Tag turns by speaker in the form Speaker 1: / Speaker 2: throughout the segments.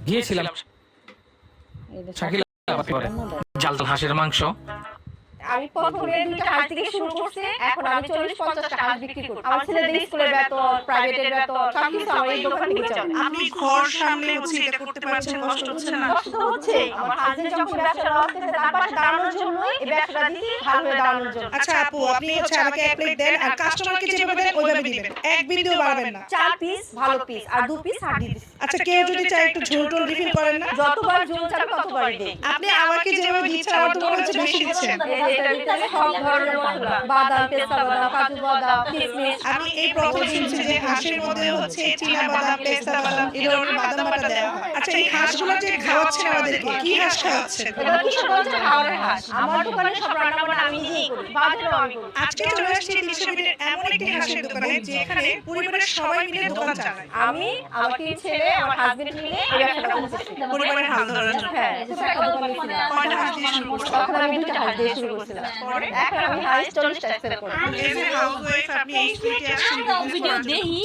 Speaker 1: গিয়েছিলাম শাকিলা করে জাল হাঁসের মাংস।
Speaker 2: আমি প্রথমে 2টা হাঁস থেকে শুরু করছি, এখন আমি 40-50টা হাঁস বিক্রি করি। আমার ছেলেদের স্কুলের বেতন, প্রাইভেটের বেতন সবকিছু আমার এই দোকান থেকে চলে।
Speaker 3: আপনি ঘর সামলে হচ্ছে এটা করতে পারছেন, কষ্ট হচ্ছে না?
Speaker 2: কষ্ট তো হচ্ছে। আমার হাজবেন্ড যখন ব্যবসা লস থেকে তার পাশে দাঁড়ানোর জন্যই এই ব্যবসাটা দিছি, ভালো হয়ে দাঁড়ানোর জন্য।
Speaker 3: আচ্ছা আপু, আপনি হচ্ছে আমাকে এক প্লেট দেন আর কাস্টমারকে যেভাবে দেন ওইভাবে দিবেন, এক বিন্দুও বাড়াবেন না।
Speaker 2: 4 পিস ভালো পিস আর 2 পিস হাড়ি দিছি।
Speaker 3: আচ্ছা, কেউ যদি চায় একটু ঝোল টোল রিফিল করেন না?
Speaker 2: যতবার ঝোল চাবে ততবারই দেই।
Speaker 3: আপনি আমাকে যেভাবে দিচ্ছেন আমার তো মনে হচ্ছে বেশি দিচ্ছেন।
Speaker 2: এটার ভিতরে সব ধরনের মশলা, বাদাম, পেস্তা বাদাম, কাজু বাদাম, কিশমিশ।
Speaker 3: আমি এই প্রথম শুনছি যে হাঁসের মধ্যে হচ্ছে চীনা বাদাম, পেস্তা বাদাম এই ধরনের বাদাম বাটা দেওয়া হয়। আচ্ছা, এই হাঁসগুলো যে খাওয়াচ্ছেন আমাদেরকে, কি হাঁস খাওয়াচ্ছেন?
Speaker 2: এটা কিশোরগঞ্জের হাওড়ের হাঁস। আমার দোকানে সব রান্না বান্না আমি নিজেই করি, বাজারেও আমি করি।
Speaker 3: আজকে চলে আসছি 300 মিনিটের এমন একটি হাঁসের দোকানে যেখানে পরিবারের সবাই মিলে দোকান চালায়।
Speaker 2: আমি, আমার 3 ছেলে, আমার হাজবেন্ড মিলে এই ব্যবসাটা করতেছি।
Speaker 3: পরিবারের হাল ধরার জন্য।
Speaker 2: হ্যাঁ, ছোট একটা দোকান ছিল।
Speaker 3: কয়টা হাঁস দিয়ে শুরু করছেন?
Speaker 2: তখন আমি 2টা হাঁস দিয়ে শুরু করছিলাম। এখন আমি হাঁস 40টা সেল করি।
Speaker 3: এই যে হাউসওয়াইফ, আপনি এই স্পিডে আসছেন ভিডিও দেখি,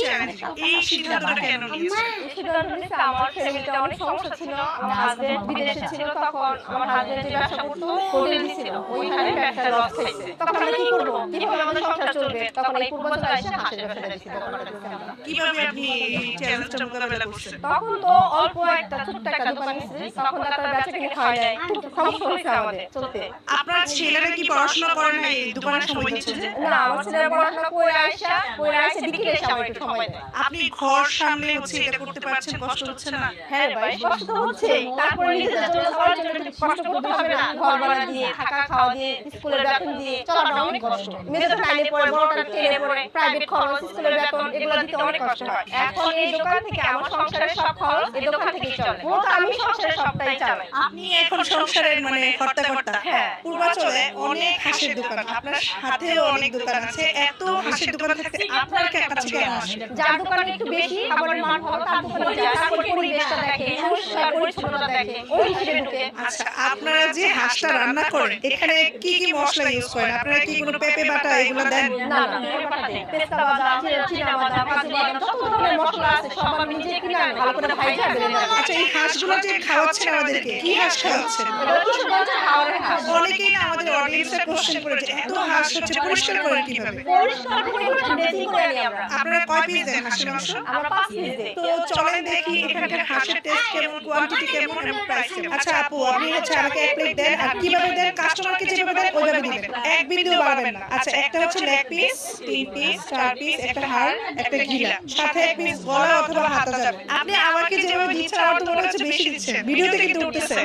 Speaker 3: এই সিদ্ধান্তটা কেন নিয়েছেন?
Speaker 2: সিদ্ধান্ত নিয়েছি, আমার ফ্যামিলিতে অনেক সমস্যা ছিল। আমার হাজবেন্ড বিদেশে ছিল, তখন আমার হাজবেন্ড যে ব্যবসা করতো হোটেল ছিল, ওইখানে ব্যবসা লস খাইছে। তখন আমরা কি করবো, কিভাবে আমাদের সংসার চলবে? তখন এই পূর্বাচলে এসে হাঁসের ব্যবসাটা দিচ্ছি, দোকানটা দিচ্ছি আমরা।
Speaker 3: কিভাবে আপনি এই চ্যালেঞ্জটা মোকাবেলা করছেন?
Speaker 2: তখন তো অল্প একটা ছোট্ট একটা দোকান নিয়েছি, তখন তার বেচা কিনে খাওয়া যায়, খুব সমস্যা হয়েছে আমাদের চলতে।
Speaker 3: আপনার ছেলেরা কি পড়াশোনা করে না, এই দোকানে সময় দিচ্ছে যে?
Speaker 2: না, আমার ছেলে পড়াশোনা করে আসে বিকেলে এসে আমার একটু সময় দেয়।
Speaker 3: আপনি ঘর সামলে হচ্ছে এটা করতে পারছেন, কষ্ট হচ্ছে না?
Speaker 2: হ্যাঁ ভাই, কষ্ট তো হচ্ছে। তারপরে নিজেদের জন্য সবার জন্য একটু কষ্ট করতে হবে না? ঘর ভাড়া দিয়ে, থাকা খাওয়া দিয়ে, স্কুলের বেতন দিয়ে চলাটা অনেক কষ্ট। মেয়েটা টাইলে পড়ে, বড়টা টেনে পড়ে, প্রাইভেট খরচ, স্কুলের বেতন এগুলো দিতে অনেক কষ্ট হয়। এখন এই দোকান থেকে আমার সংসারের সব খরচ এই দোকান থেকেই চলে। মূলত আমি সংসারের সবটাই চালাই।
Speaker 3: আপনি এখন সংসারের মানে কর্তা।
Speaker 2: হ্যাঁ।
Speaker 3: পূর্বাচলে অনেক হাঁসের দোকান, আপনার সাথেও অনেক দোকান আছে। এত হাঁসের দোকান থাকতে আপনার কাছে কেন আসে?
Speaker 2: যার দোকানে একটু বেশি খাবারের মান ভালো তার দোকানে যায়, তারপর পরিবেশটা দেখে, পরিষ্কার পরিচ্ছন্নতা দেখে, ওই হিসেবে ঢুকে।
Speaker 3: আচ্ছা, আপনারা যে হাঁসটা রান্না করেন এখানে কি কি মশলা ইউজ করেন? আপনারা কি কোনো পেঁপে বাটা এগুলো দেন?
Speaker 2: না না, পেঁপেটা দেই। পেস্তা বাদাম, চীনা বাদাম, কাজু বাদাম, যত ধরনের মশলা আছে সব আমি নিজে কিনে আনি, ভালো করে ভাইজা বেলে নেই।
Speaker 3: আচ্ছা, এই হাঁসগুলো যে খাওয়াচ্ছেন আমাদেরকে, কি হাঁস খাওয়াচ্ছেন?
Speaker 2: এটা কিশোরগঞ্জের হাওড়ের হাঁস।
Speaker 3: অনেকেই না আমাদের অডিয়েন্সরা কোশ্চেন করেছে, এত হাঁস হচ্ছে পরিষ্কার করেন কিভাবে?
Speaker 2: পরিষ্কার করে ড্রেসিং করে আনি আমরা।
Speaker 3: আপনারা কয় পিস দেন হাঁসের মাংস?
Speaker 2: আমরা 5 পিস দেই।
Speaker 3: তো চলেন দেখি এখানকার হাঁসের টেস্ট কেমন, কোয়ান্টিটি কেমন এবং প্রাইস কেমন। আচ্ছা আপু, আপনি হচ্ছে আমাকে এক প্লেট দেন আর কিভাবে দেন কাস্টমারকে যেভাবে দেন ওইভাবে দিবেন, এক বিন্দুও বাড়াবেন না। আচ্ছা, একটা হচ্ছে লেগ পিস, 3 পিস, 4 পিস, একটা হাড়, একটা ঘিলা, সাথে এক পিস গলা অথবা হাতা যাবে। আপনি আমাকে যেভাবে দিচ্ছেন আমার তো মনে হচ্ছে বেশি দিচ্ছেন, ভিডিওতে কিন্তু উঠতেছে।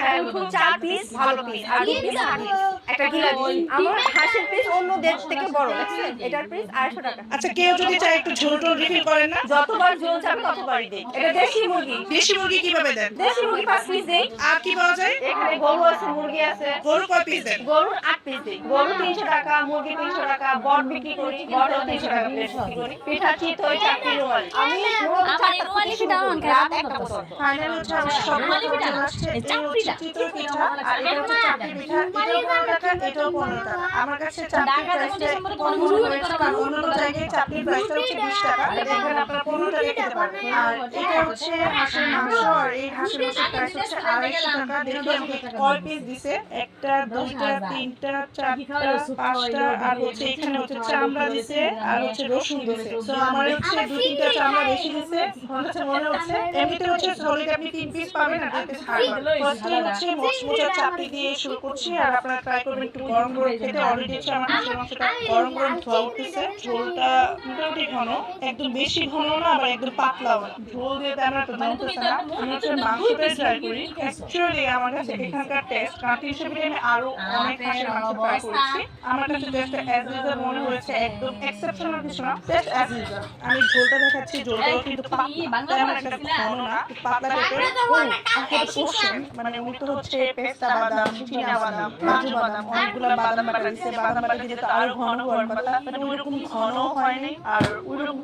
Speaker 2: 4 পিস ভালো পিস আর 2 পিস হাড়ি, একটা গিলা দিই। আমার হাঁসের পিস অন্য দেশ থেকে বড়, দেখছেন? এটার পিস 250 টাকা।
Speaker 3: আচ্ছা, কেউ যদি চায় একটু ঝোল টোল রিফিল করেন না?
Speaker 2: যতবার ঝোল চাবে ততবারই দেই। এটা দেশি মুরগি।
Speaker 3: দেশি মুরগি কিভাবে দেন?
Speaker 2: দেশি মুরগি 5 পিস দেই।
Speaker 3: আর কি পাওয়া যায়?
Speaker 2: এখানে গরু আছে, মুরগি আছে।
Speaker 3: গরু কয় পিস দেন?
Speaker 2: গরুর 8 পিস দেই। গরু 300 টাকা, মুরগি 300 টাকা, বট বিক্রি করি, বটও 300 টাকা প্লেট বিক্রি করি। পিঠা চিতই চাকরি রোয়াল। আমি মূলত 4টা থেকে শুরু করি, রাত 1টা পর্যন্ত।
Speaker 3: ফাইনাল হচ্ছে আমার সব চলে আসছে। এটা হচ্ছে চিতই পিঠা আর এটা হচ্ছে চাকরি পিঠা। এটাও 15 টাকা, এটাও 15 টাকা। আমার কাছে চাকরি প্রাইসটা কম মনে হয়েছে, কারণ অন্য জায়গায় চাকরির প্রাইসটা হচ্ছে 20 টাকা। এখানে আপনারা 15 টাকা খেতে পারবেন। আর এটা হচ্ছে হাঁসের মাংস, আর এই হাঁসের মাংসের প্রাইস হচ্ছে 250 টাকা। দেখি আমাকে কয় পিস দিছে, একটা, দুইটা, তিনটা, চারটা, পাঁচটা, আর হচ্ছে এখানে হচ্ছে চামড়া দিছে আর হচ্ছে রসুন দিছে। তো আমার হচ্ছে 2-3টা চামড়া বেশি দিছে, আমার কাছে মনে হচ্ছে। এমনিতে হচ্ছে সলিড আপনি 3 পিস পাবেন আর 2 পিস হাড়। ফার্স্টে হচ্ছে মচমচা চাপড়ি দিয়ে শুরু করছি, আর আপনারা ট্রাই করবেন একটু গরম গরম খেতে। অলরেডি হচ্ছে আমার হাঁসের মাংসটা গরম গরম ধোয়া উঠতেছে। ঝোলটা মোটামুটি ঘন, একদম বেশি ঘন না আবার একদম পাতলাও না। ঝোল দিয়ে তেমন একটা জমতেছে না। আমি হচ্ছে মাংসটাই ট্রাই করি। অ্যাকচুয়ালি আমার কাছে এখানকার টেস্ট, কারণ 300 মিনিটে আমি আরো অনেক হাঁসের মাংস ট্রাই করেছি, আমার কাছে টেস্ট অ্যাজ ইউজুয়াল মনে হয়েছে, একদম এক্সেপশনাল কিছু না, টেস্ট অ্যাজ ইউজুয়াল। আমি ঝোলটা দেখাচ্ছি, ঝোলটাও কিন্তু তেমন একটা ঘন না, পাতলা টাইপের। মানে উনি তো হচ্ছে পেস্তা বাদাম, চীনা বাদাম, কাজু বাদাম, অনেকগুলো বাদাম বাটা দিচ্ছে। বাদাম বাটা দিলে তো আরো ঘন হওয়ার কথা, মানে ওইরকম ঘন হয়নি আর ওইরকম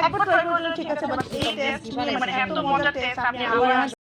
Speaker 3: একবার ট্রাই করলে ঠিক আছে। বাট এই টেস্ট মানে এত মজার টেস্ট, আপনি আবার